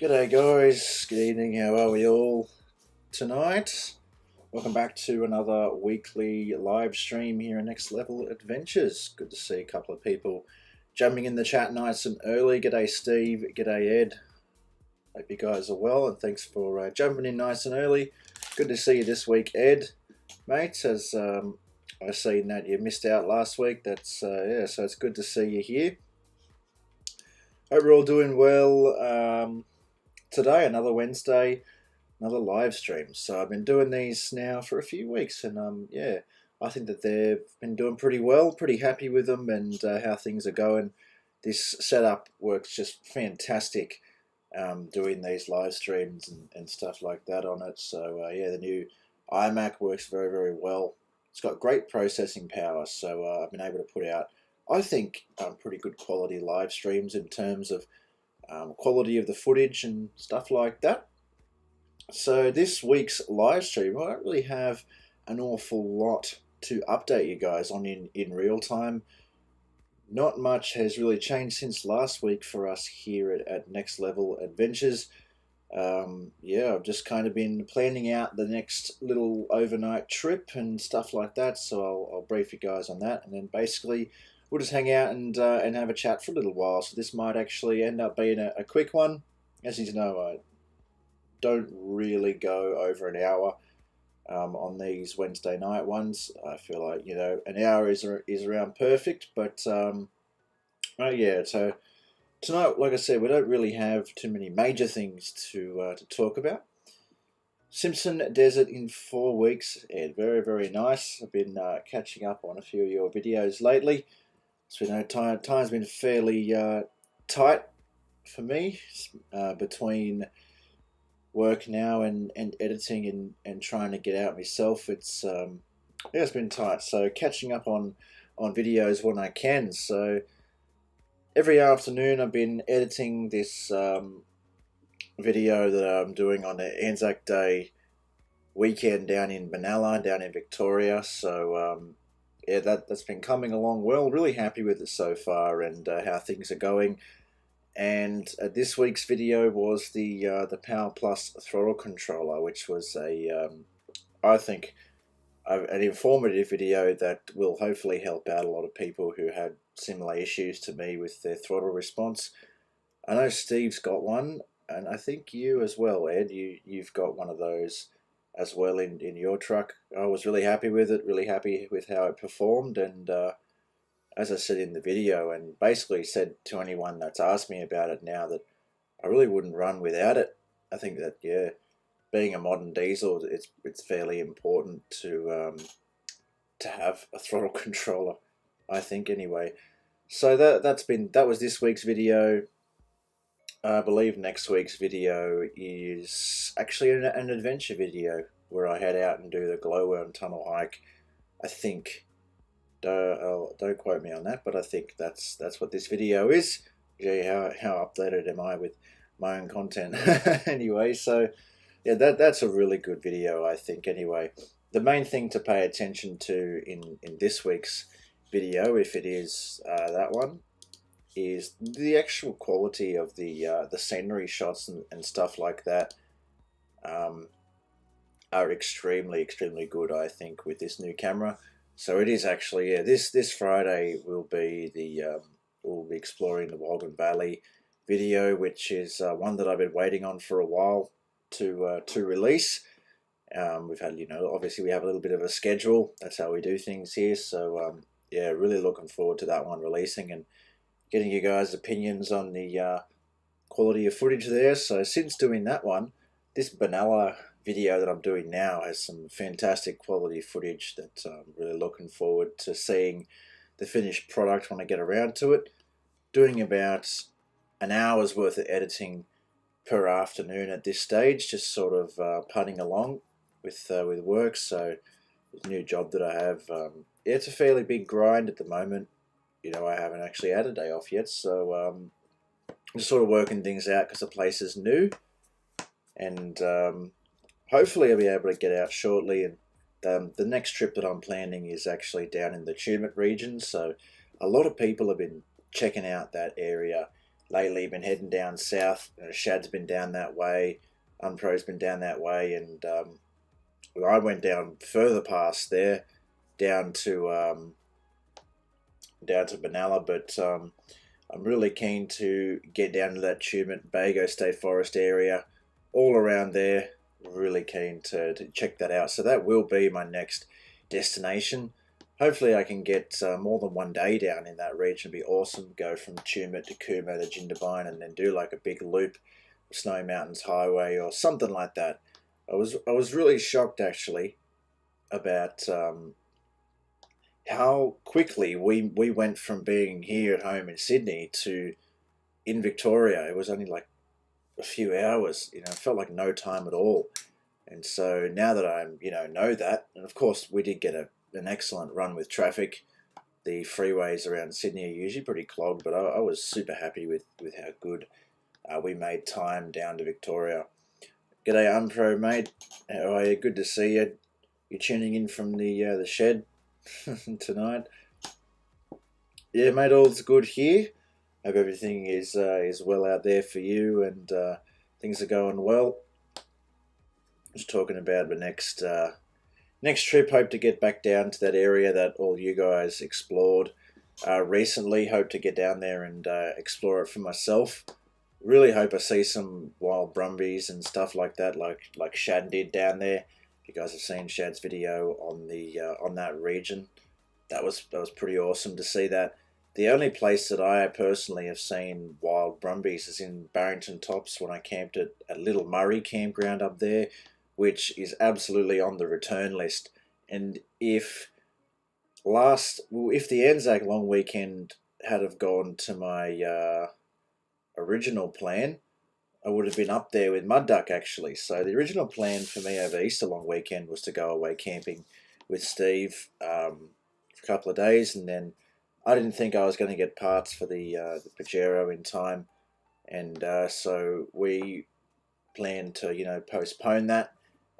G'day guys, good evening, how are we all tonight? Welcome back to another weekly live stream here in Next Level Adventures. Good to see a couple of people jumping in the chat nice and early. G'day Steve, g'day Ed. Hope you guys are well and thanks for jumping in nice and early. Good to see you this week, Ed, mate, as I seen that you missed out last week. That's yeah, so it's good to see you here. Hope we're all doing well. Today, another Wednesday, another live stream. So I've been doing these now for a few weeks, and yeah, I think that they've been doing pretty well. Pretty happy with them and how things are going. This setup works just fantastic. Doing these live streams and stuff like that on it. So yeah, the new iMac works very well. It's got great processing power, so I've been able to put out, I think, pretty good quality live streams in terms of quality of the footage and stuff like that. So this week's live stream, I don't really have an awful lot to update you guys on in real time. Not much has really changed since last week for us here at Next Level Adventures. Yeah, I've just kind of been planning out the next little overnight trip and stuff like that, so I'll brief you guys on that, and then basically we'll just hang out and have a chat for a little while. So this might actually end up being a quick one. As you know, I don't really go over an hour on these Wednesday night ones. I feel like, you know, an hour is around perfect. But yeah, so tonight, like I said, we don't really have too many major things to talk about. Simpson Desert in 4 weeks, Ed. Very nice. I've been catching up on a few of your videos lately. So we know time's been fairly tight for me between work now and editing and trying to get out myself. It's yeah, it's been tight. So catching up on videos when I can. So every afternoon I've been editing this video that I'm doing on the Anzac Day weekend down in Benalla, down in Victoria. So yeah, that's been coming along well. Really happy with it so far and how things are going. And this week's video was the Power Plus throttle controller, which was I think, an informative video that will hopefully help out a lot of people who had similar issues to me with their throttle response. I know Steve's got one, and I think you as well, Ed. You've got one of those as well in your truck. I was really happy with it, really happy with how it performed, and as I said in the video, and basically said to anyone that's asked me about it now, that I really wouldn't run without it. I think that, yeah, being a modern diesel, it's fairly important to have a throttle controller, I think, anyway. So that was this week's video. I believe next week's video is actually an adventure video where I head out and do the Glowworm Tunnel hike. I think, don't quote me on that, but I think that's what this video is. Yeah, how updated am I with my own content? Anyway, so yeah, that's a really good video, I think. Anyway, the main thing to pay attention to in this week's video, if it is that one, is the actual quality of the scenery shots and stuff like that. Are extremely good, I think, with this new camera. So it is actually, yeah, this Friday will be we'll be exploring the Walden Valley video, which is one that I've been waiting on for a while to release. We've had, you know, obviously we have a little bit of a schedule. That's how we do things here. So yeah, really looking forward to that one releasing and getting you guys' opinions on the quality of footage there. So since doing that one, this Benalla video that I'm doing now has some fantastic quality footage that I'm really looking forward to seeing the finished product when I get around to it. Doing about an hour's worth of editing per afternoon at this stage, just sort of putting along with work. So this new job that I have, yeah, it's a fairly big grind at the moment. You know, I haven't actually had a day off yet, so I'm just sort of working things out because the place is new, and hopefully I'll be able to get out shortly. And the next trip that I'm planning is actually down in the Tumut region, so a lot of people have been checking out that area lately been heading down south. Shad's been down that way, Unpro's been down that way, and I went down further past there, down to Benalla, but I'm really keen to get down to that Tumut Bago State Forest area, all around there. Really keen to check that out. So that will be my next destination. Hopefully I can get more than one day down in that region. It'd be awesome. Go from Tumut to Cooma to Jindabyne and then do like a big loop, Snowy Mountains Highway or something like that. I was really shocked actually about how quickly we went from being here at home in Sydney to in Victoria. It was only like a few hours, it felt like no time at all. And so now that I know that, and of course we did get an excellent run with traffic. The freeways around Sydney are usually pretty clogged, but I was super happy with how good we made time down to Victoria. G'day Unpro mate, how are you? Good to see you. You're tuning in from the shed tonight. Yeah mate, all's good here. Hope everything is well out there for you, and things are going well. Just talking about the next trip. Hope to get back down to that area that all you guys explored recently. Hope to get down there and explore it for myself. Really hope I see some wild brumbies and stuff like that, like Shad did down there. If you guys have seen Shad's video on that region, that was pretty awesome to see that. The only place that I personally have seen wild brumbies is in Barrington Tops when I camped at Little Murray campground up there, which is absolutely on the return list. And if the Anzac long weekend had have gone to my original plan, I would have been up there with Mud Duck actually. So the original plan for me over Easter long weekend was to go away camping with Steve for a couple of days, and then I didn't think I was going to get parts for the Pajero in time, and so we planned to postpone that.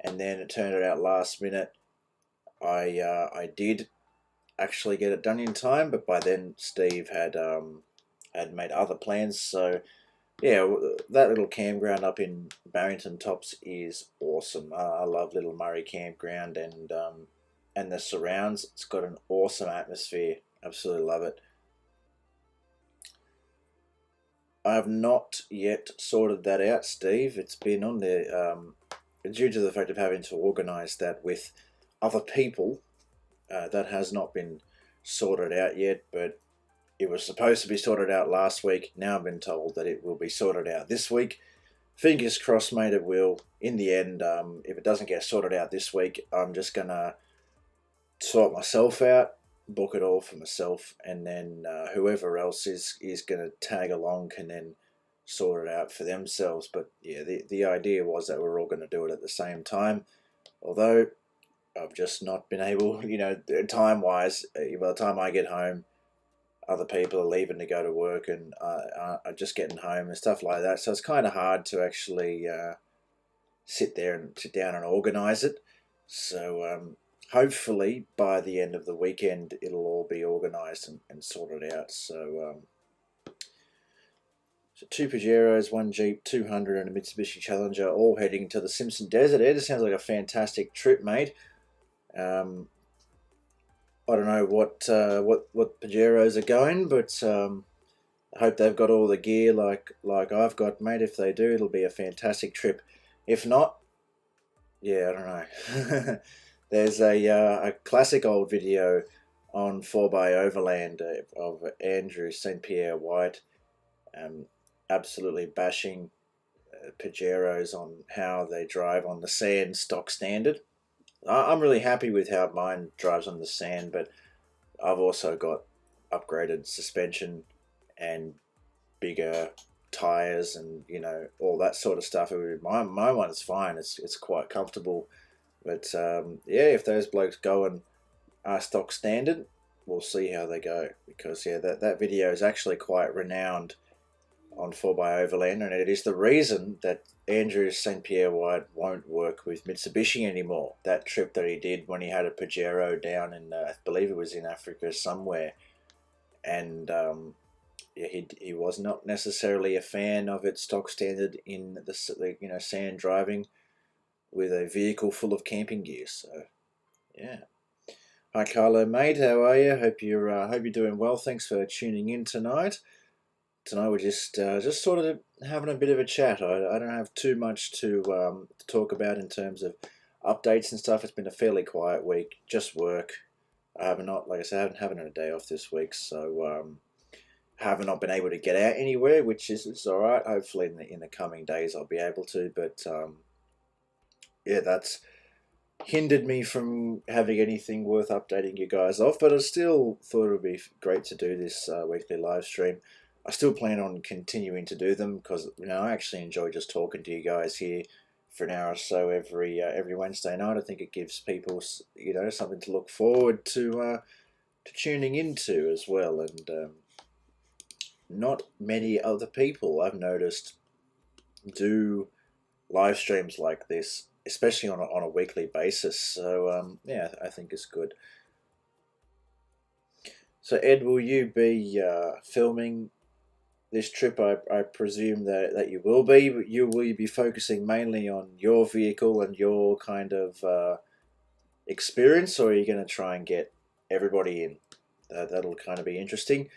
And then it turned out last minute I did actually get it done in time, but by then Steve had made other plans. So yeah, that little campground up in Barrington Tops is awesome. I love Little Murray campground and the surrounds. It's got an awesome atmosphere. Absolutely love it. I have not yet sorted that out, Steve. It's been on there due to the fact of having to organise that with other people. That has not been sorted out yet, but it was supposed to be sorted out last week. Now I've been told that it will be sorted out this week. Fingers crossed, mate, it will. In the end, if it doesn't get sorted out this week, I'm just going to sort myself out, book it all for myself, and then whoever else is going to tag along can then sort it out for themselves. But yeah, the idea was that we're all going to do it at the same time, although I've just not been able, time-wise. By the time I get home, other people are leaving to go to work and are just getting home and stuff like that. So it's kind of hard to actually sit down and organise it. So hopefully by the end of the weekend it'll all be organised and sorted out. So 2 Pajeros, 1 Jeep, 200 and a Mitsubishi Challenger, all heading to the Simpson Desert. It just sounds like a fantastic trip, mate. I don't know what Pajeros are going, but I hope they've got all the gear like I've got, mate. If they do, it'll be a fantastic trip. If not, yeah, I don't know. There's a classic old video on 4x Overland of Andrew St. Pierre White absolutely bashing Pajeros on how they drive on the sand stock standard. I'm really happy with how mine drives on the sand, but I've also got upgraded suspension and bigger tires and all that sort of stuff. My one's fine. It's quite comfortable, but yeah, if those blokes go and are stock standard, we'll see how they go, because yeah, that video is actually quite renowned on 4x Overland, and it is the reason that Andrew St. Pierre White won't work with Mitsubishi anymore. That trip that he did when he had a Pajero down in, I believe it was in Africa somewhere, and yeah, he was not necessarily a fan of its stock standard in the sand driving with a vehicle full of camping gear. So yeah. Hi Carlo, mate. How are you? Hope you're doing well. Thanks for tuning in tonight. Tonight we're just sort of having a bit of a chat. I don't have too much to talk about in terms of updates and stuff. It's been a fairly quiet week, just work. I haven't not like I said, I haven't having a day off this week, so haven't not been able to get out anywhere, which is it's all right. Hopefully in the coming days I'll be able to, but yeah, that's hindered me from having anything worth updating you guys off, but I still thought it would be great to do this weekly live stream. I still plan on continuing to do them because I actually enjoy just talking to you guys here for an hour or so every Wednesday night. I think it gives people something to look forward to tuning into as well, and not many other people I've noticed do live streams like this, especially on a weekly basis. So yeah, I think it's good. So Ed, will you be filming this trip? I presume that you will be. But will you be focusing mainly on your vehicle and your kind of experience, or are you going to try and get everybody in? That'll kind of be interesting.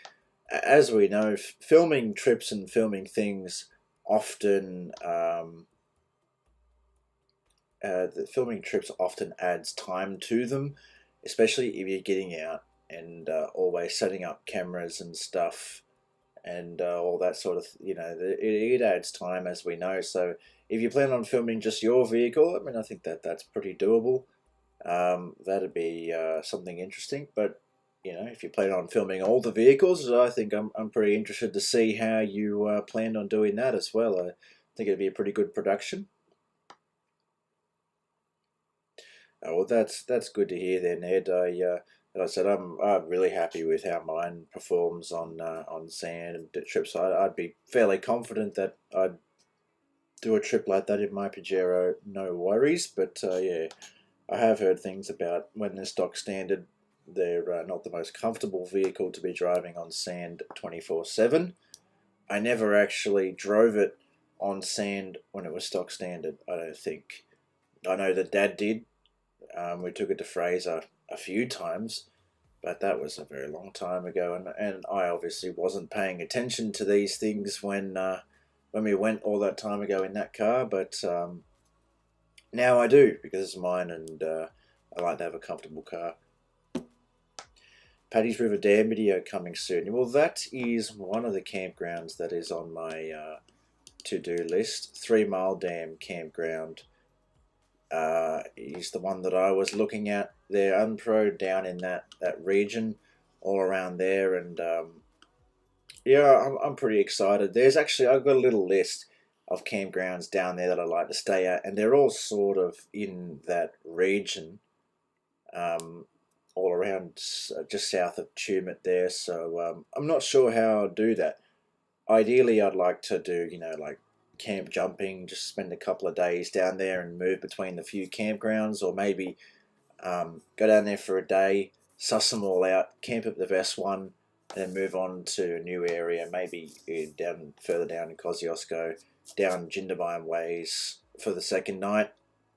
As we know, filming trips and filming things often the filming trips often adds time to them, especially if you're getting out and always setting up cameras and stuff and all that sort of, it adds time, as we know. So if you plan on filming just your vehicle, I mean, I think that's pretty doable. That'd be something interesting. But if you plan on filming all the vehicles, I think I'm pretty interested to see how you planned on doing that as well. I think it'd be a pretty good production. Oh, well, that's good to hear then, Ed. As I said, I'm really happy with how mine performs on sand and trips. I'd be fairly confident that I'd do a trip like that in my Pajero, no worries. But yeah, I have heard things about when they're stock standard, they're not the most comfortable vehicle to be driving on sand 24/7. I never actually drove it on sand when it was stock standard, I don't think. I know that Dad did. We took it to Fraser a few times, but that was a very long time ago, and I obviously wasn't paying attention to these things when we went all that time ago in that car. But now I do, because it's mine, and I like to have a comfortable car. Paddy's River Dam video coming soon. Well, that is one of the campgrounds that is on my to-do list. 3 Mile Dam campground is the one that I was looking at. They're unpro down in that region, all around there, and yeah, I'm pretty excited. I've got a little list of campgrounds down there that I like to stay at, and they're all sort of in that region, all around just south of Tumut there. So I'm not sure how I'll do that. Ideally, I'd like to do like camp jumping, just spend a couple of days down there and move between the few campgrounds, or maybe go down there for a day, suss them all out, camp at the best one, and then move on to a new area, maybe further down in Kosciuszko, down Jindabyne ways for the second night.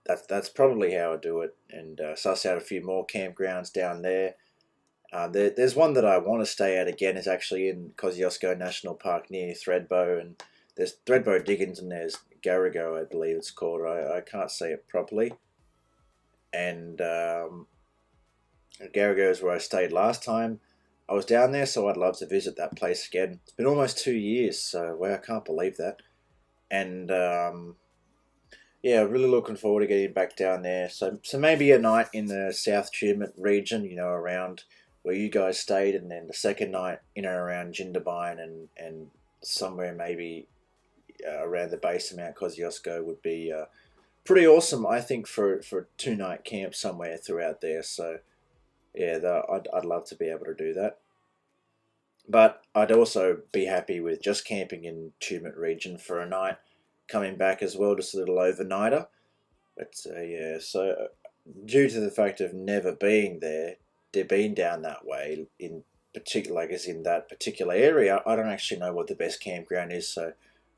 That's probably how I do it, and suss out a few more campgrounds down there. There's one that I want to stay at again. Is actually in Kosciuszko National Park near Thredbo, and there's Thredbo Diggins and there's Garago, I believe it's called. I can't say it properly. And Garago is where I stayed last time I was down there, so I'd love to visit that place again. It's been almost 2 years, so well, I can't believe that. And yeah, really looking forward to getting back down there. So maybe a night in the South Tumut region, around where you guys stayed, and then the second night in and around Jindabyne and somewhere maybe around the base of Mount Kosciuszko would be pretty awesome, I think, for a 2-night camp somewhere throughout there. So yeah, I'd love to be able to do that. But I'd also be happy with just camping in Tumut region for a night, coming back as well, just a little overnighter. But yeah, so due to the fact of never being there, they've been down that way in particular, like as in that particular area, I don't actually know what the best campground is. So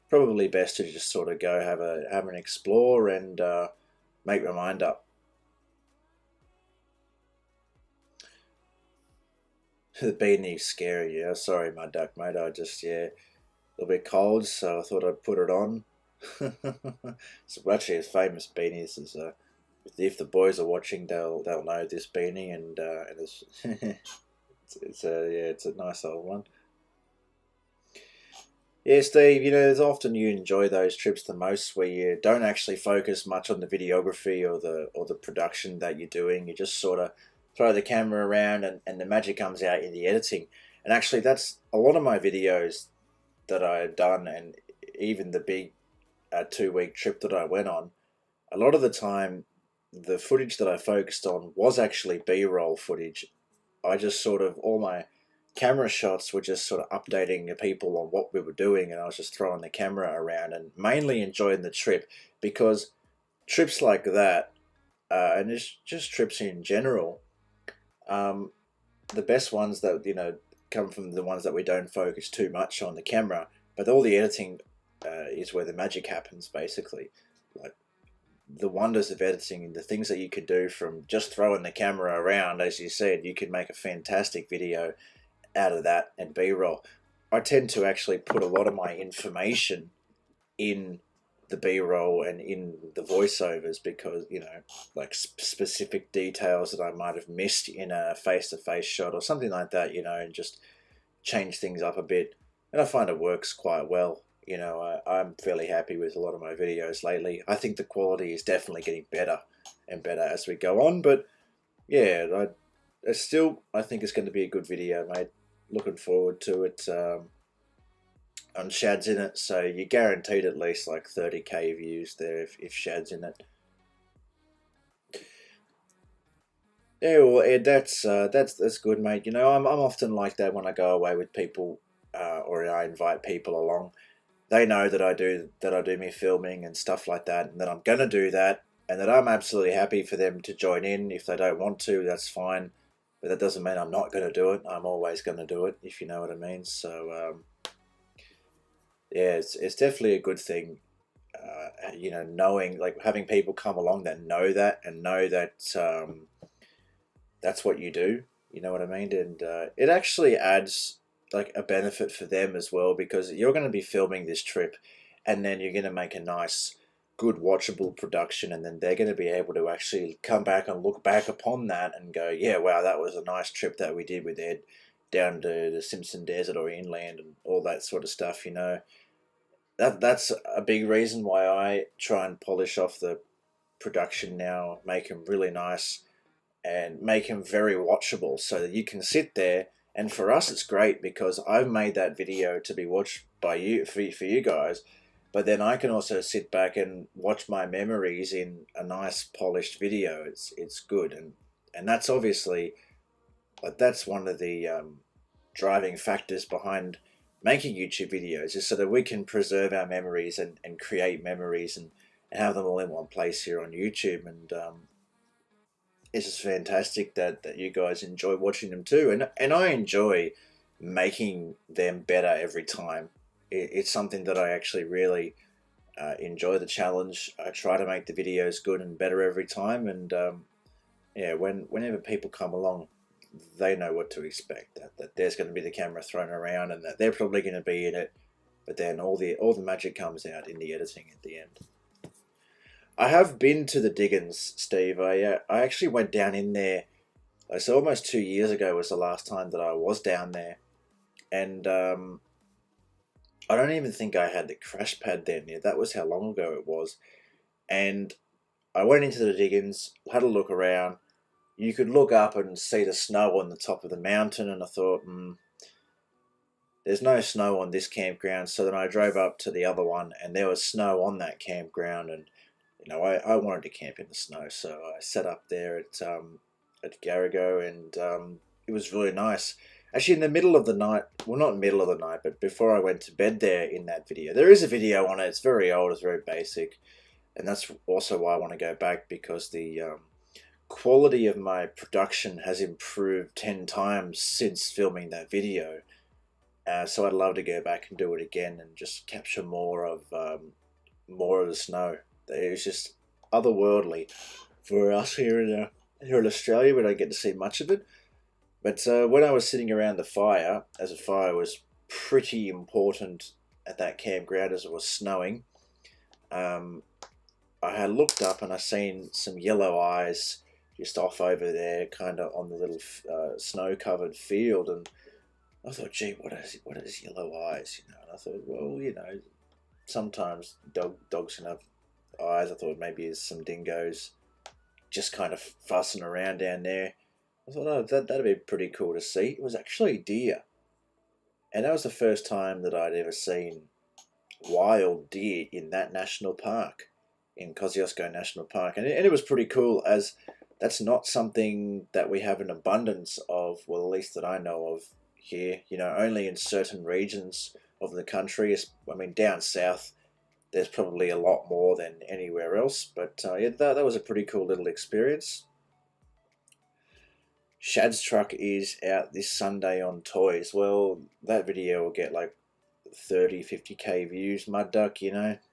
probably best to just sort of go have an explore and make my mind up. The beanie's scary, yeah. Sorry, my duck mate. I just a little bit cold, so I thought I'd put it on. So actually, it's famous beanies. Is if the boys are watching, they'll know this beanie, and it's it's a nice old one. Yeah, Steve, there's often you enjoy those trips the most where you don't actually focus much on the videography or the production that you're doing. You just sort of throw the camera around and the magic comes out in the editing. And actually, that's a lot of my videos that I've done, and even the big 2 week trip that I went on. A lot of the time, the footage that I focused on was actually B-roll footage. I just sort of, all my camera shots were just sort of updating the people on what we were doing, and I was just throwing the camera around and mainly enjoying the trip, because trips like that, and it's just trips in general, um, the best ones that come from the ones that we don't focus too much on the camera, but all the editing is where the magic happens, basically. Like the wonders of editing and the things that you could do from just throwing the camera around, as you said, you could make a fantastic video out of that and B-roll. I tend to actually put a lot of my information in the B-roll and in the voiceovers, because like specific details that I might have missed in a face-to-face shot or something like that, and just change things up a bit, and I find it works quite well. I'm fairly happy with a lot of my videos lately. I think the quality is definitely getting better and better as we go on, but yeah, I think it's going to be a good video, mate. Looking forward to it. And Shad's in it, so you're guaranteed at least like 30k views there if Shad's in it. Yeah, well, Ed, that's good, mate. I'm often like that when I go away with people, or I invite people along. They know that I do me filming and stuff like that, and that I'm gonna do that, and that I'm absolutely happy for them to join in. If they don't want to, that's fine, but that doesn't mean I'm not gonna do it. I'm always gonna do it, if you know what I mean. So yeah, it's definitely a good thing. Knowing, like, having people come along that know that and know that that's what you do. You know what I mean? And it actually adds like a benefit for them as well, because you're going to be filming this trip, and then you're going to make a nice, good, watchable production, and then they're going to be able to actually come back and look back upon that and go, yeah, wow, that was a nice trip that we did with Ed down to the Simpson Desert or inland and all that sort of stuff. That's a big reason why I try and polish off the production now, make them really nice and make them very watchable, so that you can sit there. And for us, it's great because I've made that video to be watched by you, for you guys, but then I can also sit back and watch my memories in a nice polished video. It's good, and that's obviously, like, that's one of the driving factors behind making YouTube videos, is so that we can preserve our memories and create memories and have them all in one place here on YouTube. And it's just fantastic that you guys enjoy watching them too, and I enjoy making them better every time. It's something that I actually really enjoy, the challenge. I try to make the videos good and better every time, and yeah, whenever people come along, they know what to expect. That there's going to be the camera thrown around, and that they're probably going to be in it, but then all the magic comes out in the editing at the end. I have been to the Diggins, Steve. I actually went down in there. So almost 2 years ago was the last time that I was down there, and I don't even think I had the crash pad then. Yeah, that was how long ago it was. And I went into the Diggins, had a look around. You could look up and see the snow on the top of the mountain, and I thought, there's no snow on this campground. So then I drove up to the other one, and there was snow on that campground, and I wanted to camp in the snow, so I set up there at Garrigo, and it was really nice. Actually, in the middle of the night, well, not middle of the night, but before I went to bed there in that video, there is a video on it. It's very old, it's very basic, and that's also why I want to go back, because the quality of my production has improved 10 times since filming that video. So I'd love to go back and do it again and just capture more of the snow. It's just otherworldly for us here in Australia. We don't get to see much of it. But when I was sitting around the fire, as a fire was pretty important at that campground as it was snowing, I had looked up and I seen some yellow eyes just off over there, kind of on the little snow-covered field, and I thought, gee, what is yellow eyes? And I thought, well, sometimes dogs can have eyes. I thought maybe it's some dingoes just kind of fussing around down there. I thought, oh, that'd be pretty cool to see. It was actually deer, and that was the first time that I'd ever seen wild deer in that national park, in Kosciuszko National Park, and it was pretty cool, as that's not something that we have an abundance of, well, at least that I know of here. Only in certain regions of the country. I mean, down south, there's probably a lot more than anywhere else, but yeah, that was a pretty cool little experience. Shad's truck is out this Sunday on Toys. Well, that video will get like 30-50k views. Mud Duck,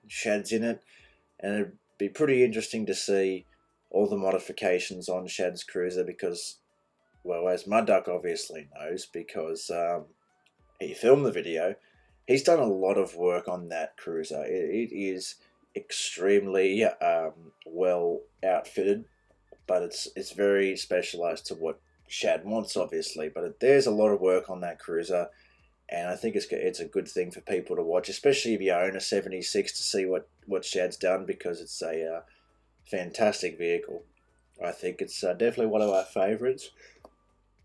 Shad's in it, and it'd be pretty interesting to see all the modifications on Shad's cruiser, because, well, as Mud Duck obviously knows, because he filmed the video, he's done a lot of work on that cruiser. It is extremely well outfitted, but it's very specialized to what Shad wants, obviously. But there's a lot of work on that cruiser, and I think it's a good thing for people to watch, especially if you own a 76, to see what Shad's done, because it's a fantastic vehicle. I think it's definitely one of our favorites.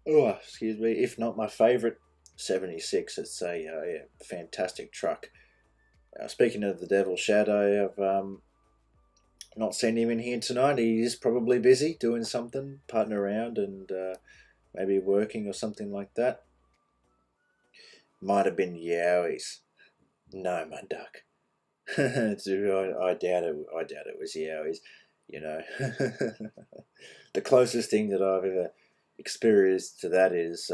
Oh, excuse me, if not my favorite 76. It's a fantastic truck. Speaking of the Devil Shadow, I've not seen him in here tonight. He is probably busy doing something, putting around, and maybe working or something like that. Might have been Yowies. No, my duck. I doubt it. I doubt it was Yowies. The closest thing that I've ever experienced to that is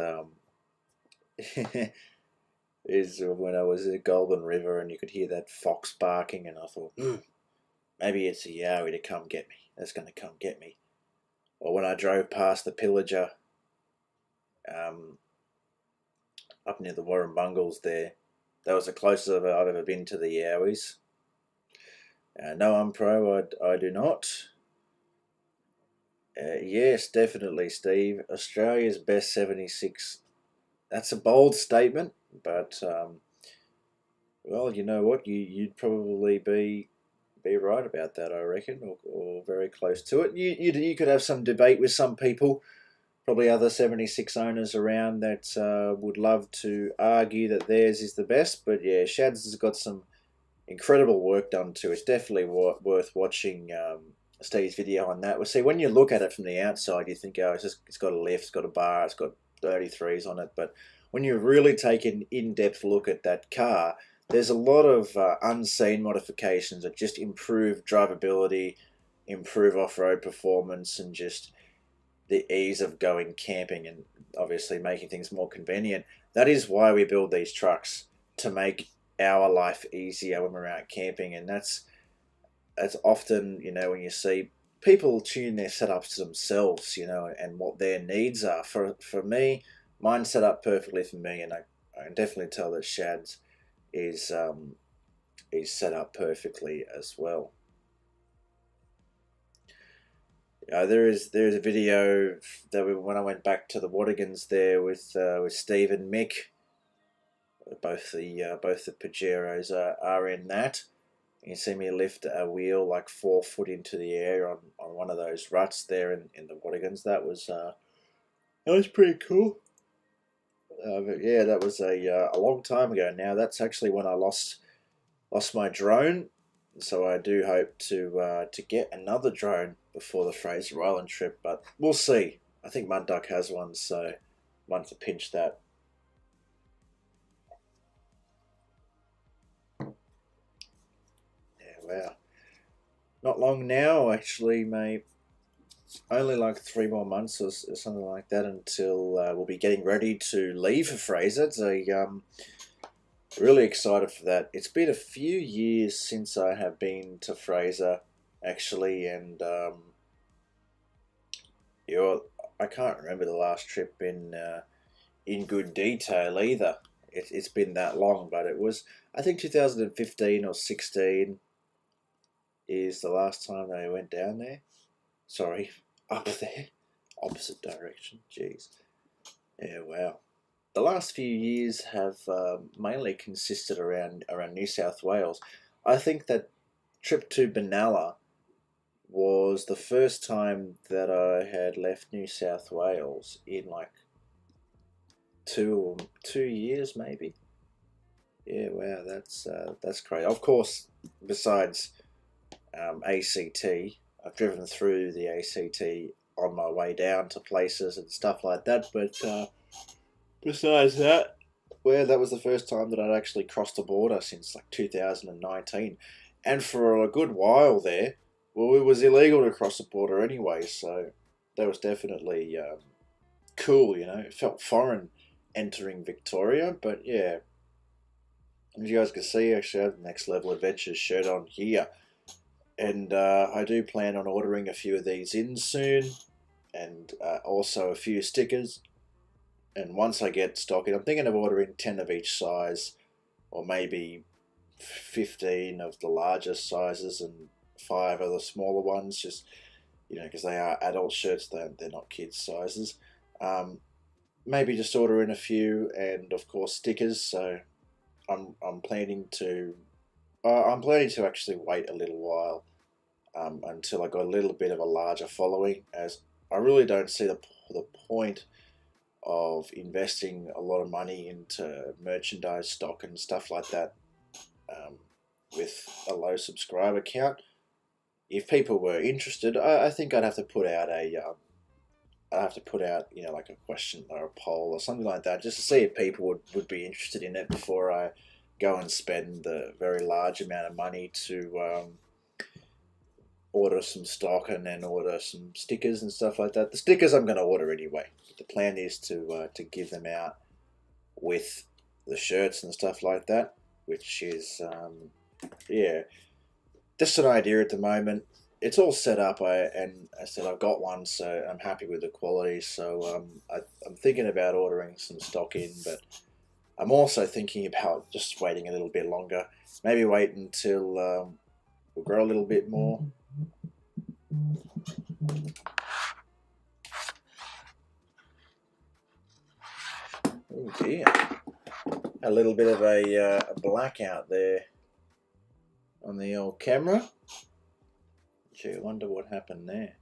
is when I was at Goulburn River and you could hear that fox barking, and I thought, maybe it's a Yowie to come get me. That's going to come get me. Or when I drove past the Pillager up near the Warrumbungles there, that was the closest I've ever been to the Yowies. No, I'm pro. I do not. Yes, definitely, Steve. Australia's best 76. That's a bold statement, but well, you know what? You'd probably be right about that, I reckon, or very close to it. You could have some debate with some people, probably other 76 owners around, that would love to argue that theirs is the best. But yeah, Shad's has got some incredible work done to it. It's definitely worth watching Steve's video on that. Well, see, when you look at it from the outside, you think, oh, it's got a lift, it's got a bar, it's got 33s on it. But when you really take an in-depth look at that car, there's a lot of unseen modifications that just improve drivability, improve off-road performance, and just the ease of going camping, and obviously making things more convenient. That is why we build these trucks, to make our life easier when we're out camping. And that's often, when you see people tune their setups to themselves, and what their needs are. For me, mine's set up perfectly for me, and I can definitely tell that Shad's is set up perfectly as well. There's a video that when I went back to the Wadigans there with Steve and Mick, both the Pajeros are in that. You see me lift a wheel like 4 foot into the air on one of those ruts there in the Wadigans. That was pretty cool. But yeah, that was a long time ago now. That's actually when I lost my drone. So I do hope to get another drone before the Fraser Island trip, but we'll see. I think Mud Duck has one, so might have to pinch that. Yeah, wow. Not long now, actually, mate. only like 3 more months or something like that until we'll be getting ready to leave for Fraser. So really excited for that. It's been a few years since I have been to Fraser, actually, and you know, I can't remember the last trip in good detail either. It's been that long, but it was, I think, 2015 or 16 is the last time they went down there. Sorry, up there, opposite direction. Jeez. Yeah, wow. The last few years have mainly consisted around New South Wales. I think that trip to Benalla was the first time that I had left New South Wales in like 2 years maybe. Yeah, wow, that's great. Of course, besides ACT, I've driven through the ACT on my way down to places and stuff like that. But besides that, well, that was the first time that I'd actually crossed the border since like 2019, and for a good while there, well, it was illegal to cross the border anyway. So that was definitely cool. It felt foreign entering Victoria, but yeah, as you guys can see, actually, I have the Next Level Adventures shirt on here. And I do plan on ordering a few of these in soon, and also a few stickers. And once I get stock in, I'm thinking of ordering 10 of each size, or maybe 15 of the largest sizes and 5 of the smaller ones, just, because they are adult shirts, they're not kids' sizes. Maybe just order in a few, and of course stickers. So I'm planning to actually wait a little while until I got a little bit of a larger following, as I really don't see the point of investing a lot of money into merchandise stock and stuff like that with a low subscriber count. If people were interested, I think I'd have to put out like a question or a poll or something like that, just to see if people would be interested in it before I go and spend the very large amount of money to order some stock and then order some stickers and stuff like that. The stickers I'm going to order anyway. The plan is to give them out with the shirts and stuff like that, which is yeah, just an idea at the moment. It's all set up. I said I've got one, so I'm happy with the quality. So I'm thinking about ordering some stock in, but I'm also thinking about just waiting a little bit longer. Maybe wait until we grow a little bit more. Oh dear, a little bit of a blackout there on the old camera. Gee, I wonder what happened there.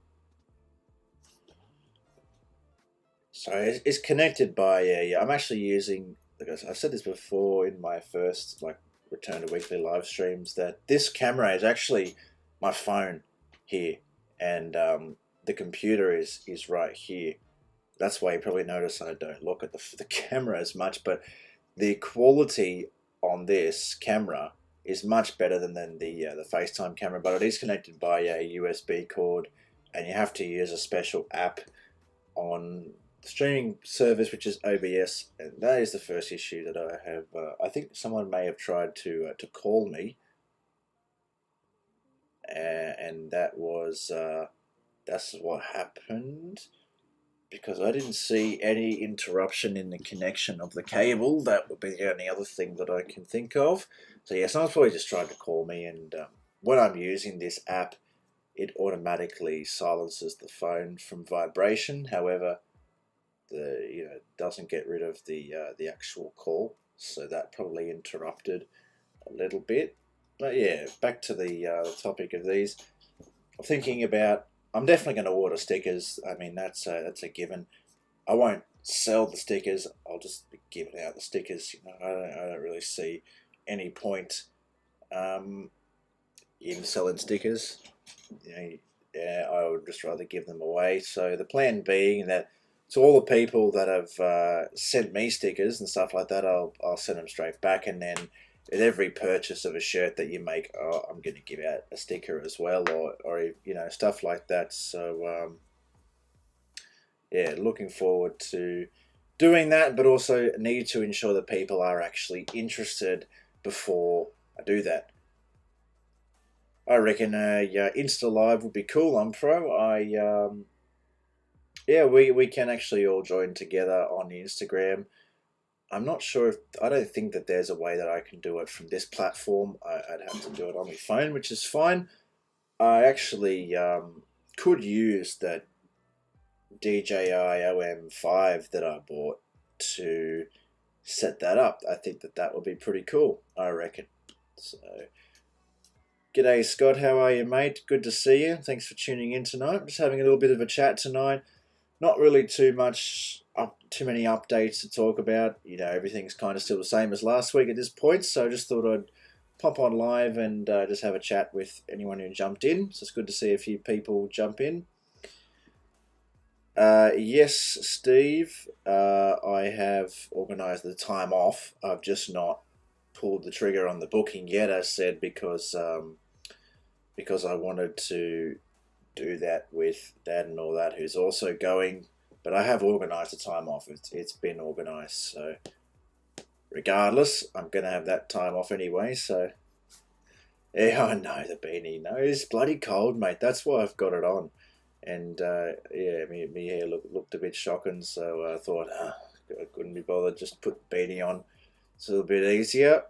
So it's connected by I'm actually using, because I've said this before in my first return to weekly live streams, that this camera is actually my phone here, and the computer is right here. That's why you probably notice I don't look at the camera as much, but the quality on this camera is much better than the FaceTime camera, but it is connected by a USB cord, and you have to use a special app on the streaming service, which is OBS, and that is the first issue that I have. I think someone may have tried to call me, and that's what happened, because I didn't see any interruption in the connection of the cable. That would be the only other thing that I can think of. So yeah, someone's probably just tried to call me, and when I'm using this app, it automatically silences the phone from vibration. However, doesn't get rid of the actual call, so that probably interrupted a little bit. But yeah, back to the topic of these. I'm definitely going to order stickers. I mean, that's a given. I won't sell the stickers. I'll just be giving out the stickers. I don't really see any point in selling stickers. Yeah, I would just rather give them away. So the plan being that to all the people that have sent me stickers and stuff like that, I'll send them straight back, and then with every purchase of a shirt that you make, I'm going to give out a sticker as well, or stuff like that. So yeah, looking forward to doing that, but also need to ensure that people are actually interested before I do that. I reckon a Insta Live would be cool on Pro. Yeah, we can actually all join together on the Instagram. I'm not sure if I don't think that there's a way that I can do it from this platform. I'd have to do it on my phone, which is fine. I actually could use that DJI OM5 that I bought to set that up. I think that that would be pretty cool. I reckon. So, g'day Scott, how are you, mate? Good to see you. Thanks for tuning in tonight. Just having a little bit of a chat tonight. Not really too many updates to talk about. You know, everything's kind of still the same as last week at this point. So I just thought I'd pop on live and just have a chat with anyone who jumped in. So it's good to see a few people jump in. Yes, Steve, I have organised the time off. I've just not pulled the trigger on the booking yet, as said, because I wanted to do that with Dad and all that, who's also going. But I have organised the time off. It's been organised, so regardless, I'm going to have that time off anyway. So yeah, I know the beanie. No, it's bloody cold, mate. That's why I've got it on. And yeah, me hair looked a bit shocking, so I thought I couldn't be bothered. Just put the beanie on. It's a little bit easier.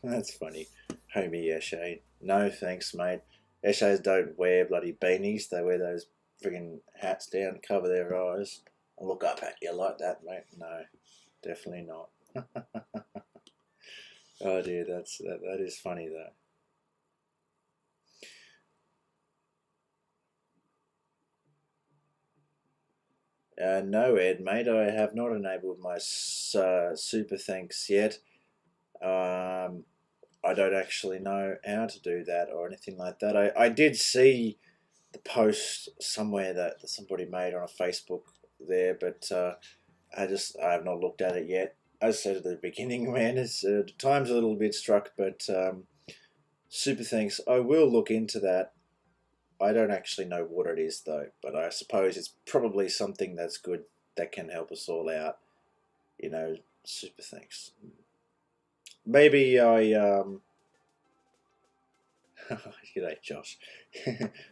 That's funny. Homie Eshay. No thanks, mate. Eshays don't wear bloody beanies. They wear those friggin' hats down to cover their eyes. I'll look up at you like that, mate. No, definitely not. Oh dear, that is funny though. No, Ed, mate, I have not enabled my super thanks yet. I don't actually know how to do that or anything like that. I did see the post somewhere that somebody made on a Facebook there, but I have not looked at it yet. As I said at the beginning, man, it's time's a little bit struck, but super thanks. I will look into that. I don't actually know what it is though, but I suppose it's probably something that's good that can help us all out. You know, super thanks. Maybe g'day Josh.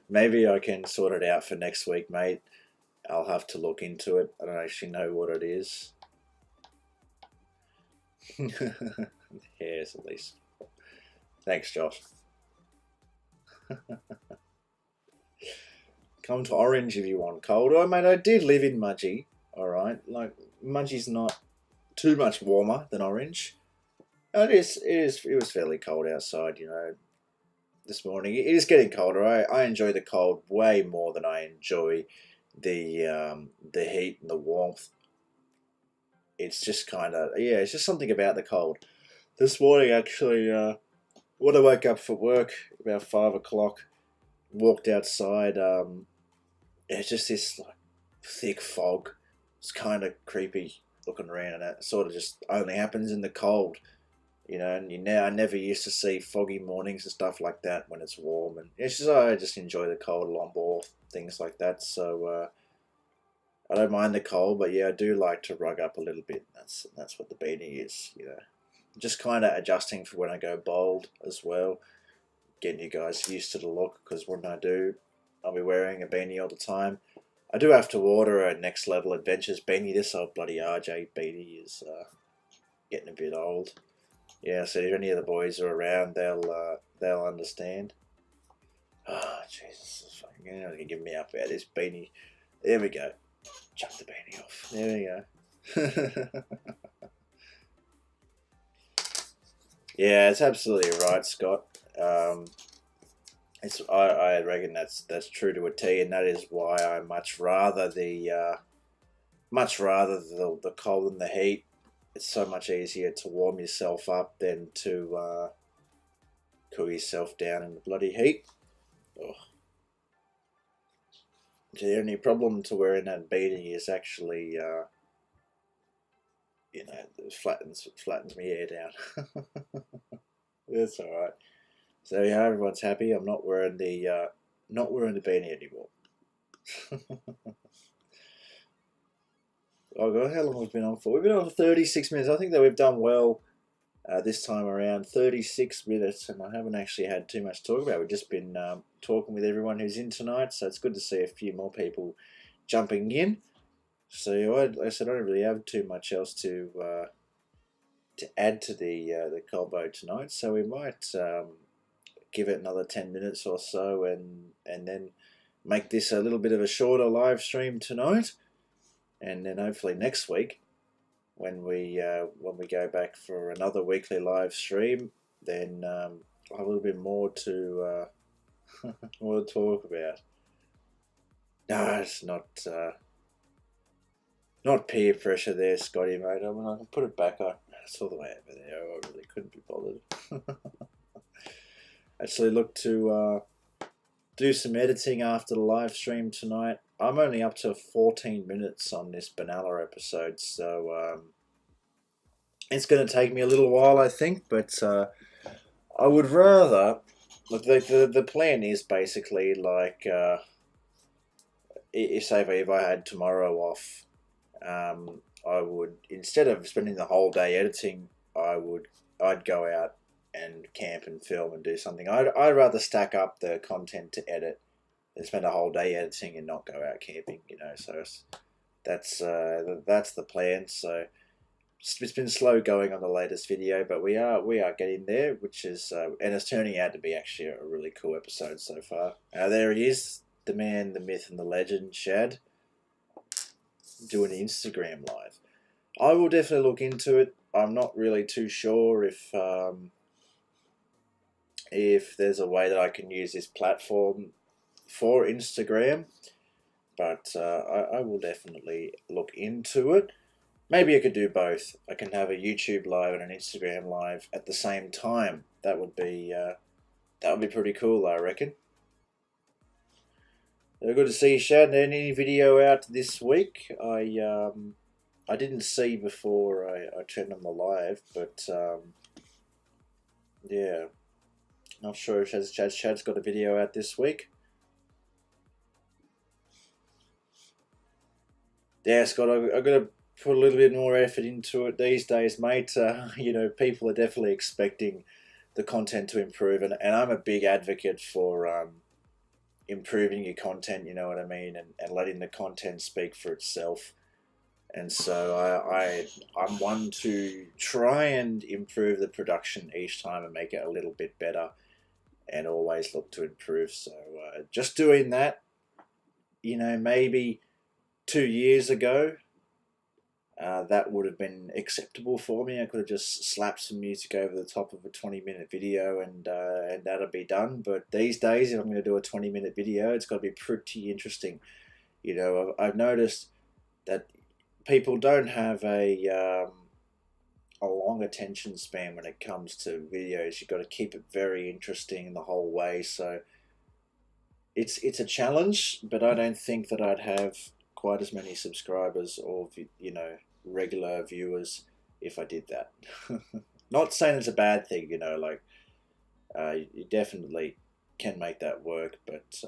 Maybe I can sort it out for next week, mate. I'll have to look into it. I don't actually know what it is. Yes, at least. Thanks, Josh. Come to Orange if you want cold. Oh, mate, I did live in Mudgee. All right, like Mudgee's not too much warmer than Orange. It was fairly cold outside, you know, this morning. It is getting colder. I enjoy the cold way more than I enjoy the heat and the warmth. It's just kind of, yeah, it's just something about the cold. This morning, actually, when I woke up for work about 5 o'clock, walked outside. It's just this like thick fog. It's kind of creepy looking around, and it sort of just only happens in the cold. You know, and I never used to see foggy mornings and stuff like that when it's warm, and it's just I just enjoy the cold a lot more, things like that. So I don't mind the cold, but yeah, I do like to rug up a little bit. That's what the beanie is, you know. Just kind of adjusting for when I go bald as well, getting you guys used to the look, because when I do, I'll be wearing a beanie all the time. I do have to order a Next Level Adventures beanie. This old bloody RJ beanie is getting a bit old. Yeah, so if any of the boys are around, they'll understand. Oh, Jesus, you're not gonna give me up about this beanie. There we go. Chuck the beanie off. There we go. Yeah, it's absolutely right, Scott. I reckon that's true to a T, and that is why I much rather the cold and the heat. It's so much easier to warm yourself up than to cool yourself down in the bloody heat. Oh. The only problem to wearing that beanie is actually, you know, it flattens my hair down. That's all right. So yeah, everyone's happy. I'm not wearing the beanie anymore. Oh God, how long we've been on for? We've been on for 36 minutes. I think that we've done well this time around. 36 minutes, and I haven't actually had too much to talk about. We've just been talking with everyone who's in tonight, so it's good to see a few more people jumping in. So I said I don't really have too much else to add to the combo tonight, so we might give it another 10 minutes or so, and then make this a little bit of a shorter live stream tonight, and then hopefully next week, when we go back for another weekly live stream, then I'll have a little bit more to more to talk about. No, it's not peer pressure there, Scotty, mate. I mean, I can put it back on. It's all the way over there. I really couldn't be bothered. Actually, look to do some editing after the live stream tonight. I'm only up to 14 minutes on this Banala episode, so it's going to take me a little while, I think, but I would rather... Look, the plan is basically like, if I had tomorrow off, I would, instead of spending the whole day editing, I'd go out and camp and film and do something. I'd rather stack up the content to edit than spend a whole day editing and not go out camping, you know. So that's the plan. So it's been slow going on the latest video, but we are getting there, which is and it's turning out to be actually a really cool episode so far. There he is, the man, the myth, and the legend, Shad, doing an Instagram live. I will definitely look into it. I'm not really too sure if there's a way that I can use this platform for Instagram, but I will definitely look into it. Maybe I could do both. I can have a YouTube live and an Instagram live at the same time. That would be pretty cool, I reckon. Good to see you, Shad. Any video out this week? I didn't see before I turned on the live, but yeah, not sure if Chad's got a video out this week. Yeah, Scott, I've got to put a little bit more effort into it these days, mate. You know, people are definitely expecting the content to improve, and I'm a big advocate for improving your content, you know what I mean, and letting the content speak for itself. And so I'm one to try and improve the production each time and make it a little bit better, and always look to improve. So just doing that, you know, maybe 2 years ago, that would have been acceptable for me. I could have just slapped some music over the top of a 20-minute video and that'll be done. But these days, if I'm going to do a 20-minute video, it's got to be pretty interesting. You know, I've noticed that people don't have a long attention span when it comes to videos. You've got to keep it very interesting the whole way. So it's a challenge, but I don't think that I'd have quite as many subscribers or, you know, regular viewers if I did that. Not saying it's a bad thing, you know, like you definitely can make that work, but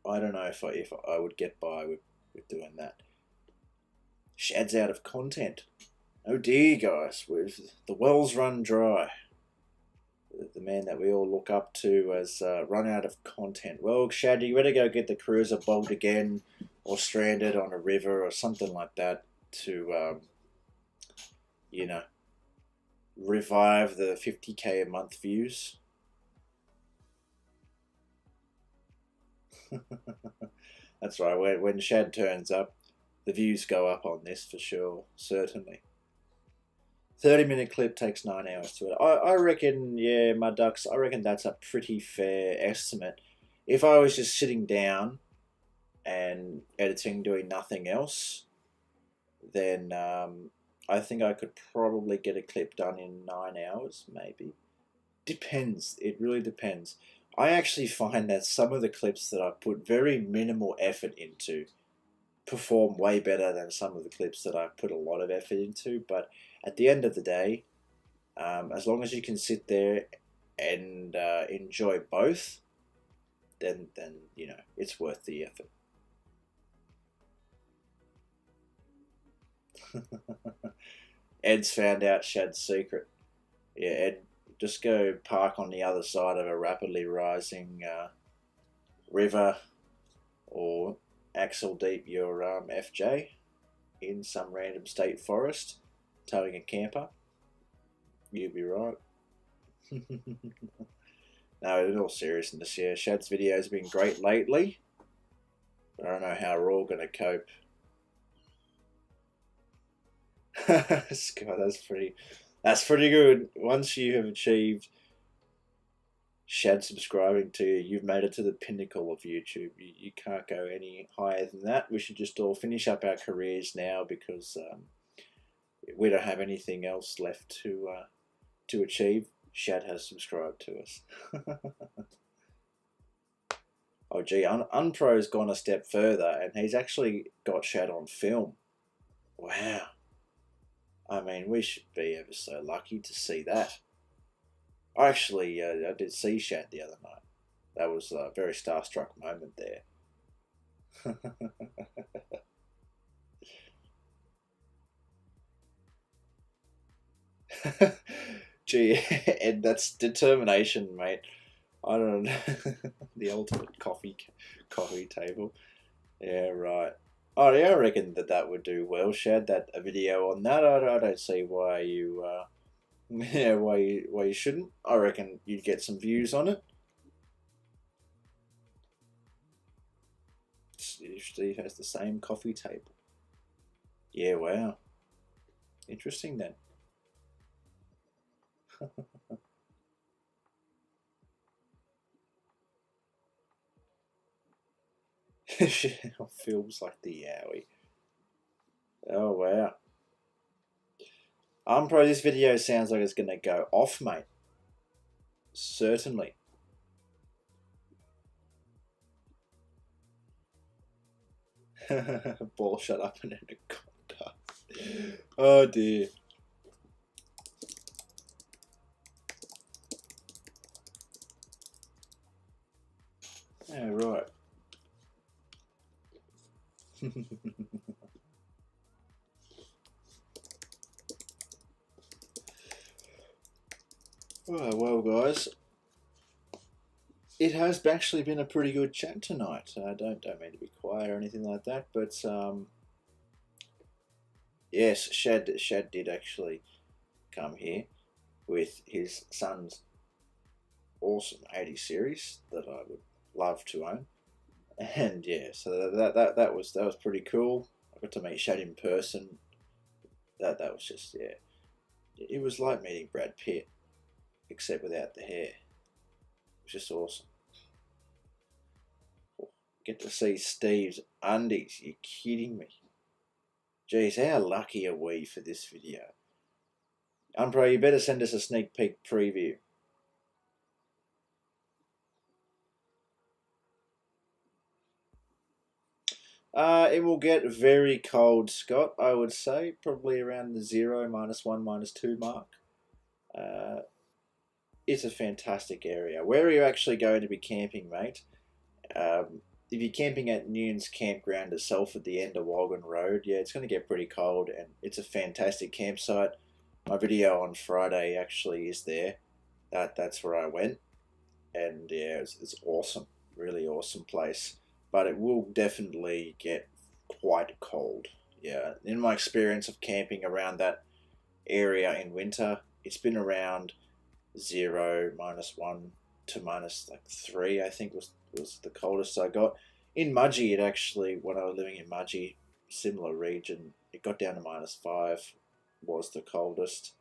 I don't know if I would get by with doing that. Shad's out of content. Oh dear, guys, the well's run dry. The man that we all look up to has run out of content. Well, Shad, you better go get the cruiser bogged again or stranded on a river or something like that to, you know, revive the 50k a month views. That's right, when Shad turns up, the views go up on this for sure, certainly. 30-minute clip takes 9 hours to edit. I reckon, yeah, my ducks, I reckon that's a pretty fair estimate. If I was just sitting down and editing, doing nothing else, then I think I could probably get a clip done in 9 hours, maybe. Depends. It really depends. I actually find that some of the clips that I put very minimal effort into perform way better than some of the clips that I put a lot of effort into, but at the end of the day, as long as you can sit there and enjoy both, then you know it's worth the effort. Ed's found out Shad's secret. Yeah, Ed, just go park on the other side of a rapidly rising river, or axle deep your FJ in some random state forest, towing a camper. You'll be right. No, in all seriousness, yeah, Shad's videos have been great lately. I don't know how we're all going to cope. Scott, that's pretty good. Once you have achieved Shad subscribing to you, you've made it to the pinnacle of YouTube. You can't go any higher than that. We should just all finish up our careers now, because we don't have anything else left to achieve. Shad has subscribed to us. Oh gee, Unpro's gone a step further, and he's actually got Shad on film. Wow. I mean, we should be ever so lucky to see that. Actually, I did see Shad the other night. That was a very starstruck moment there. Gee, Ed, that's determination, mate. I don't know. The ultimate coffee table. Yeah, right. Oh, yeah, I reckon that would do well, Shad. That a video on that. I don't see why you yeah, why you shouldn't. I reckon you'd get some views on it. Steve has the same coffee table. Yeah, wow. Interesting then. Films like the Yowie. Oh wow. Pro, this video sounds like it's gonna go off, mate. Certainly. Ball shut up an anaconda. Oh dear. Yeah, right. Well, guys, it has actually been a pretty good chat tonight. Don't mean to be quiet or anything like that, but yes, Shad did actually come here with his son's awesome 80 series that I would love to own, and yeah, so that was pretty cool. I got to meet Shad in person. That was just, yeah, it was like meeting Brad Pitt, except without the hair. It was just awesome. Get to see Steve's undies. You're kidding me. Jeez, how lucky are we for this video? Umpro, you better send us a sneak peek preview. It will get very cold, Scott, I would say. Probably around the 0, -1, -2 mark. It's a fantastic area. Where are you actually going to be camping, mate? If you're camping at Nunes Campground itself at the end of Walgan Road, yeah, it's going to get pretty cold, and it's a fantastic campsite. My video on Friday actually is there. That's where I went, and yeah, it's awesome. Really awesome place. But it will definitely get quite cold. Yeah, in my experience of camping around that area in winter, it's been around 0, -1 to -3, I think was the coldest I got. In Mudgee, it actually, when I was living in Mudgee, similar region, it got down to -5, was the coldest.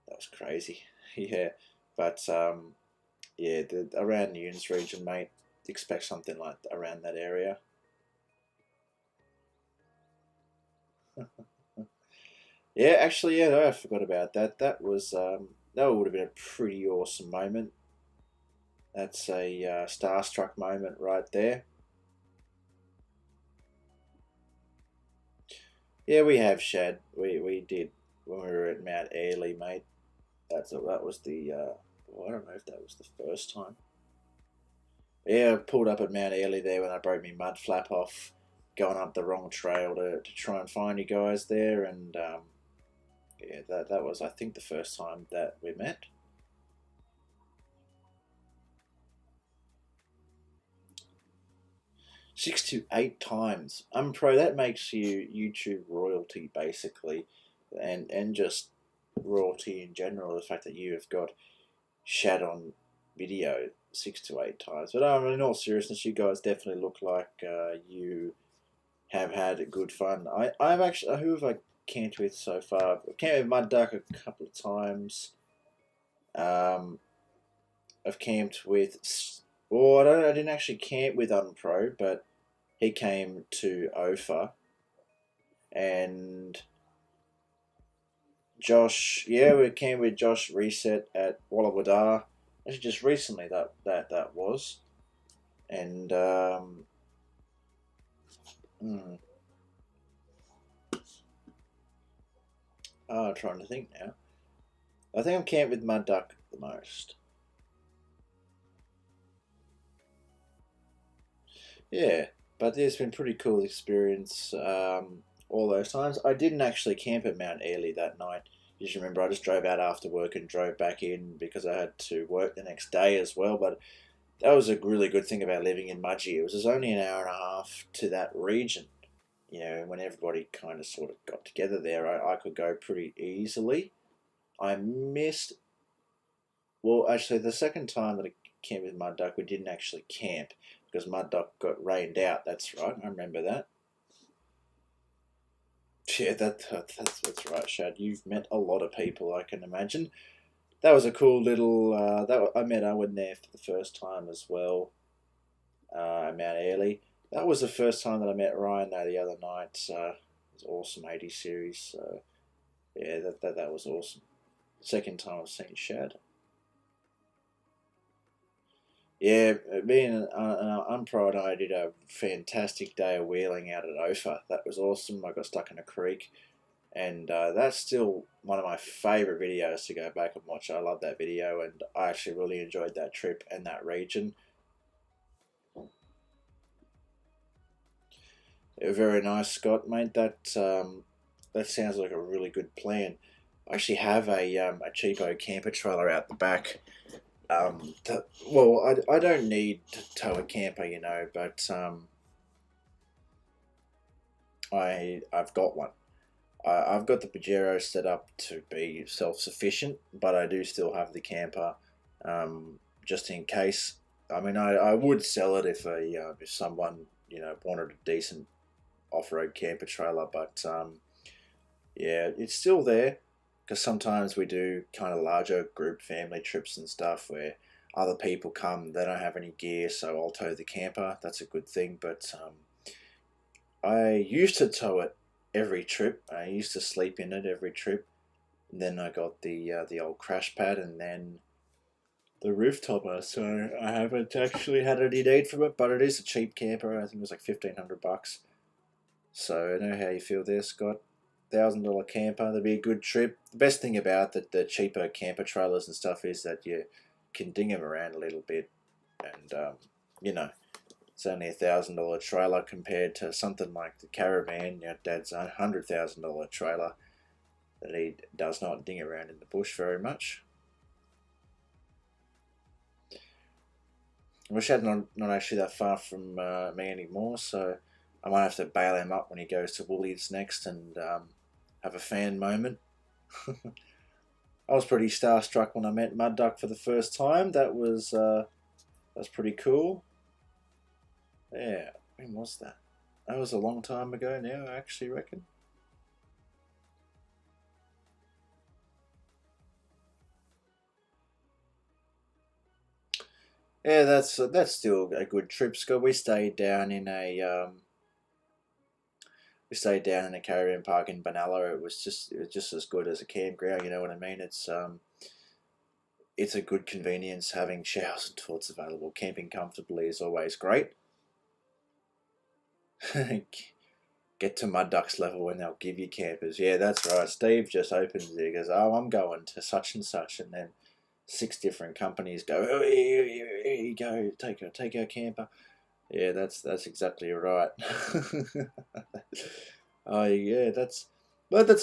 That was crazy. Yeah, but yeah, around Nunes region, mate, expect something like around that area. Yeah, actually, yeah, no, I forgot about that. That was that would have been a pretty awesome moment. That's a starstruck moment right there. Yeah, we have, Shad. We did when we were at Mount Airlie, mate. That was the. Well, I don't know if that was the first time. Yeah, I pulled up at Mount Early there when I broke my mud flap off, going up the wrong trail to try and find you guys there, and yeah, that was, I think, the first time that we met. 6 to 8 times. Pro. That makes you YouTube royalty basically, and just royalty in general. The fact that you have got Shad on video 6 to 8 times. But in all seriousness, you guys definitely look like you have had good fun. I've actually, who have I camped with so far? I've camped with Mud Duck a couple of times. Um, I've camped with, well, I didn't actually camp with Unpro, but he came to OFA, and Josh, yeah, we came with Josh Reset at Walla Wada. Actually, just recently that was, and hmm, I'm trying to think now. I think I'm camped with Mud Duck the most. Yeah, but it's been pretty cool experience all those times. I didn't actually camp at Mount Airlie that night. You just remember I just drove out after work and drove back in because I had to work the next day as well. But that was a really good thing about living in Mudgee. It was just only an hour and a half to that region. You know, when everybody kind of sort of got together there, I could go pretty easily. I missed, well, actually, the second time that I camped with Mud Duck, we didn't actually camp because Mud Duck got rained out. That's right, I remember that. Yeah, that's right, Shad. You've met a lot of people, I can imagine. That was a cool little. I met Owen there for the first time as well. At Mount Airlie. That was the first time that I met Ryan though. The other night, it was awesome 80 series. So yeah, that was awesome. Second time I've seen Shad. Yeah, being an unpro and I did a fantastic day of wheeling out at Ophir. That was awesome. I got stuck in a creek, and that's still one of my favourite videos to go back and watch. I love that video, and I actually really enjoyed that trip and that region. Very nice, Scott, mate. That sounds like a really good plan. I actually have a cheapo camper trailer out the back. Well, I don't need to tow a camper, you know, but I've got one. I've got the Pajero set up to be self-sufficient, but I do still have the camper, just in case. I mean, I would sell it if someone wanted a decent off-road camper trailer, but yeah, it's still there because sometimes we do kind of larger group family trips and stuff where other people come, they don't have any gear, so I'll tow the camper. That's a good thing, but I used to tow it every trip. I used to sleep in it every trip. And then I got the old crash pad and then the rooftopper. So I haven't actually had any need from it, but it is a cheap camper. I think it was like $1,500. So I know how you feel there, Scott. $1,000 camper, that'd be a good trip. The best thing about the cheaper camper trailers and stuff is that you can ding them around a little bit, and you know, it's only $1,000 trailer compared to something like the Caravan. Dad's $100,000 trailer that he does not ding around in the bush very much. I wish Shad's not actually that far from me anymore, so I might have to bail him up when he goes to Woolies next and have a fan moment. I was pretty starstruck when I met Mud Duck for the first time. That was pretty cool. Yeah, when was that? That was a long time ago now, I actually reckon. Yeah, that's still a good trip, Scott. We stayed down in a caravan park in Benalla. It was just as good as a campground. You know what I mean? It's a good convenience having showers and toilets available. Camping comfortably is always great. Get to Mud Duck's level when they'll give you campers. Yeah, that's right. Steve just opens it. He goes, "Oh, I'm going to such and such," and then 6 different companies go, oh, here you go, take our camper. Yeah, that's exactly right. Oh yeah, that's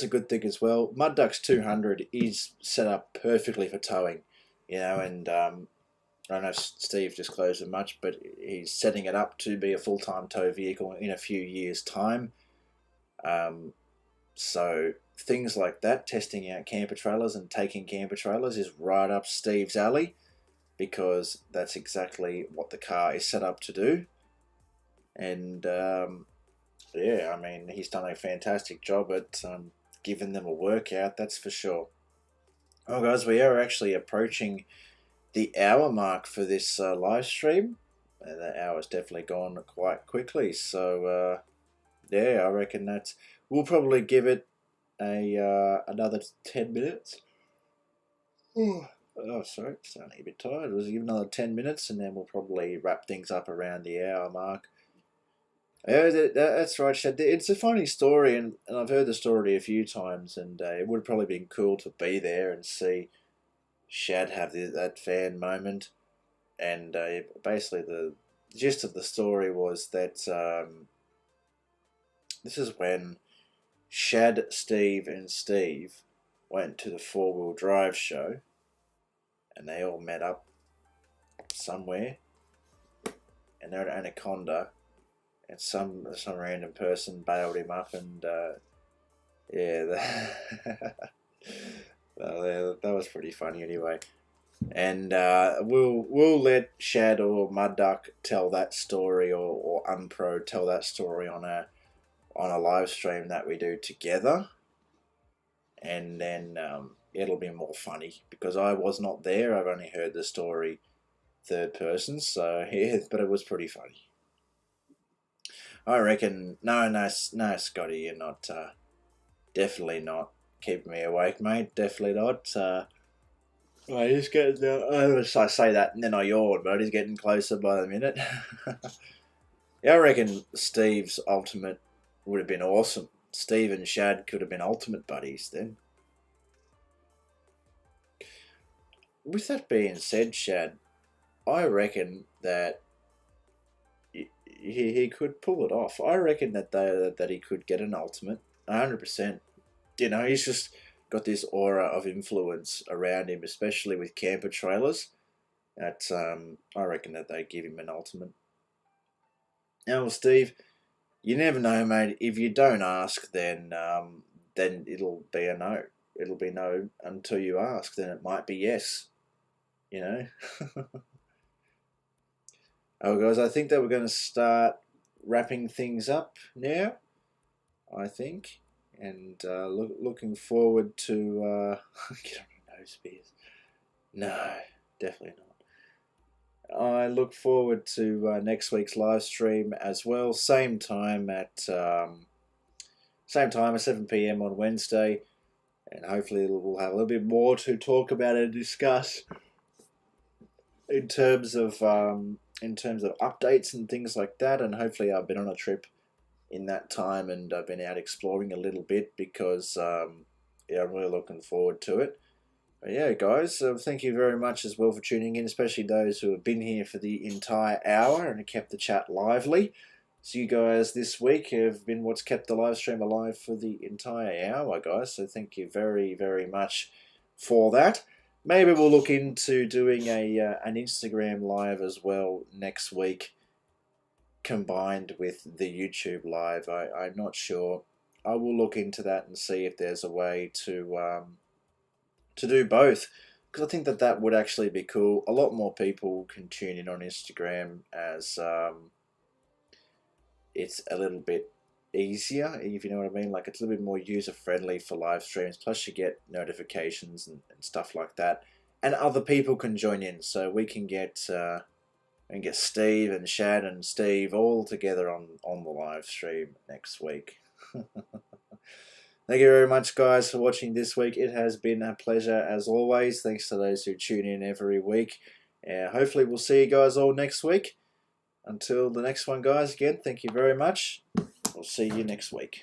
a good thing as well. Mud Ducks 200 is set up perfectly for towing, and I don't know if Steve disclosed it much, but he's setting it up to be a full-time tow vehicle in a few years' time. Um, so things like that, testing out camper trailers and taking camper trailers, is right up Steve's alley because that's exactly what the car is set up to do. And yeah, I mean, he's done a fantastic job at giving them a workout, that's for sure. Oh, guys, we are actually approaching the hour mark for this live stream. The hour's definitely gone quite quickly, so yeah, I reckon we'll probably give it another 10 minutes. Oh, sorry, starting a bit tired. We'll give another 10 minutes and then we'll probably wrap things up around the hour mark. Yeah, that's right, Shad. It's a funny story, and I've heard the story a few times, and it would have probably been cool to be there and see Shad have that fan moment. And basically, the gist of the story was that this is when Shad, Steve, and Steve went to the 4-wheel drive show, and they all met up somewhere, and they're at Anaconda, and some random person bailed him up, and yeah, well, that was pretty funny anyway. And we'll let Shad or Mud Duck tell that story, or Unpro tell that story on a live stream that we do together, and then it'll be more funny because I was not there. I've only heard the story third person, so yeah, but it was pretty funny. I reckon no, Scotty, you're not definitely not keeping me awake, mate. Definitely not. I just get I say that and then I yawn, but he's getting closer by the minute. Yeah, I reckon Steve's ultimate would have been awesome. Steve and Shad could have been ultimate buddies then. With that being said, Shad, I reckon that he could pull it off. I reckon that he could get an ultimate, 100%. He's just got this aura of influence around him, especially with camper trailers. That I reckon that they give him an ultimate. Now, well, Steve, you never know, mate. If you don't ask, then it'll be a no. It'll be no until you ask. Then it might be yes. Oh, guys, I think that we're going to start wrapping things up now. I think, and looking forward to get on your nose, Spears. No, definitely not. I look forward to next week's live stream as well. Same time at 7 p.m. on Wednesday, and hopefully we'll have a little bit more to talk about and discuss in terms of updates and things like that. And hopefully I've been on a trip in that time and I've been out exploring a little bit because yeah, I'm really looking forward to it. But yeah, guys, thank you very much as well for tuning in, especially those who have been here for the entire hour and have kept the chat lively. So you guys this week have been what's kept the live stream alive for the entire hour, guys. So thank you very, very much for that. Maybe we'll look into doing an Instagram live as well next week, combined with the YouTube live. I'm not sure. I will look into that and see if there's a way to do both, because I think that would actually be cool. A lot more people can tune in on Instagram as it's a little bit easier, if you know what I mean. Like, it's a little bit more user friendly for live streams. Plus, you get notifications and stuff like that, and other people can join in, so we can get Steve and Shad and Steve all together on the live stream next week. Thank you very much, guys, for watching this week. It has been a pleasure as always. Thanks to those who tune in every week. Hopefully we'll see you guys all next week. Until the next one, guys, again, thank you very much. We'll see you next week.